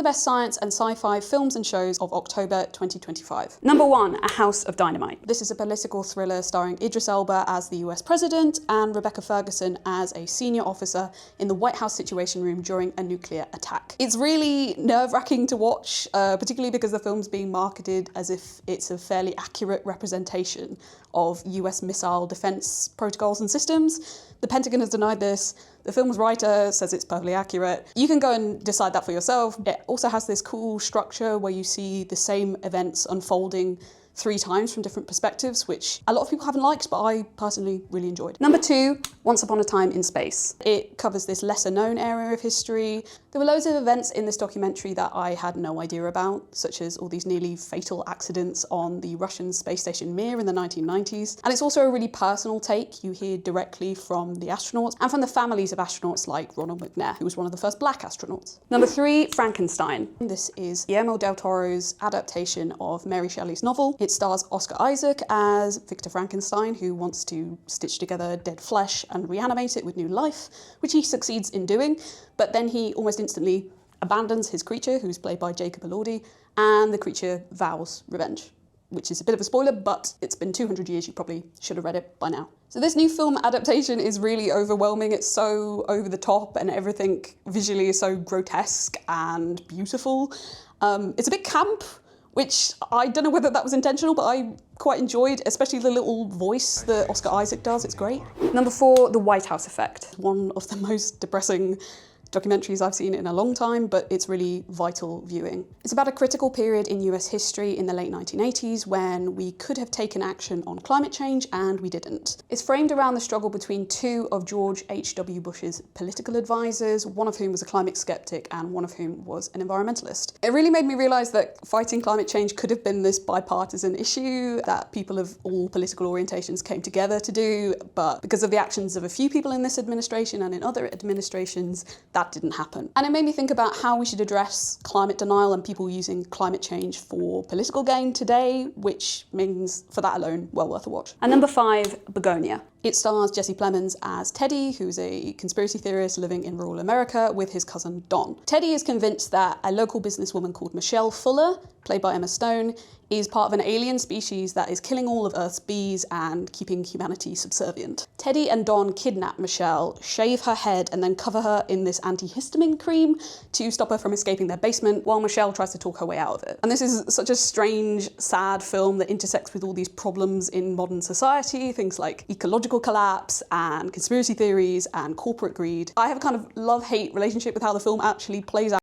the best science and sci-fi films and shows of October 2025. Number 1, A House of Dynamite. This is a political thriller starring Idris Elba as the US president and Rebecca Ferguson as a senior officer in the White House Situation Room during a nuclear attack. It's really nerve-wracking to watch, particularly because the film's being marketed as if it's a fairly accurate representation of US missile defense protocols and systems. The Pentagon has denied this. The film's writer says it's perfectly accurate. You can go and decide that for yourself. It also has this cool structure where you see the same events unfolding 3 times from different perspectives, which a lot of people haven't liked, but I personally really enjoyed. Number 2, Once Upon a Time in Space. It covers this lesser known area of history. There were loads of events in this documentary that I had no idea about, such as all these nearly fatal accidents on the Russian space station Mir in the 1990s. And it's also a really personal take. You hear directly from the astronauts and from the families of astronauts like Ronald McNair, who was one of the first black astronauts. Number 3, Frankenstein. This is Guillermo del Toro's adaptation of Mary Shelley's novel. It stars Oscar Isaac as Victor Frankenstein, who wants to stitch together dead flesh and reanimate it with new life, which he succeeds in doing, but then he almost instantly abandons his creature, who's played by Jacob Elordi, and the creature vows revenge, which is a bit of a spoiler, but it's been 200 years, you probably should have read it by now. So this new film adaptation is really overwhelming. It's so over the top and everything visually is so grotesque and beautiful. It's a bit camp, which I don't know whether that was intentional, but I quite enjoyed, especially the little voice that Oscar Isaac does. It's great. Number 4, The White House Effect. One of the most depressing documentaries I've seen in a long time, but it's really vital viewing. It's about a critical period in US history in the late 1980s when we could have taken action on climate change and we didn't. It's framed around the struggle between 2 of George H.W. Bush's political advisors, one of whom was a climate skeptic and one of whom was an environmentalist. It really made me realise that fighting climate change could have been this bipartisan issue that people of all political orientations came together to do, but because of the actions of a few people in this administration and in other administrations, that didn't happen. And it made me think about how we should address climate denial and people using climate change for political gain today, which means, for that alone, well worth a watch. And number 5, Bugonia. It stars Jesse Plemons as Teddy, who's a conspiracy theorist living in rural America with his cousin Don. Teddy is convinced that a local businesswoman called Michelle Fuller, played by Emma Stone, is part of an alien species that is killing all of Earth's bees and keeping humanity subservient. Teddy and Don kidnap Michelle, shave her head, and then cover her in this antihistamine cream to stop her from escaping their basement, while Michelle tries to talk her way out of it. And this is such a strange, sad film that intersects with all these problems in modern society, things like ecological collapse and conspiracy theories and corporate greed. I have a kind of love-hate relationship with how the film actually plays out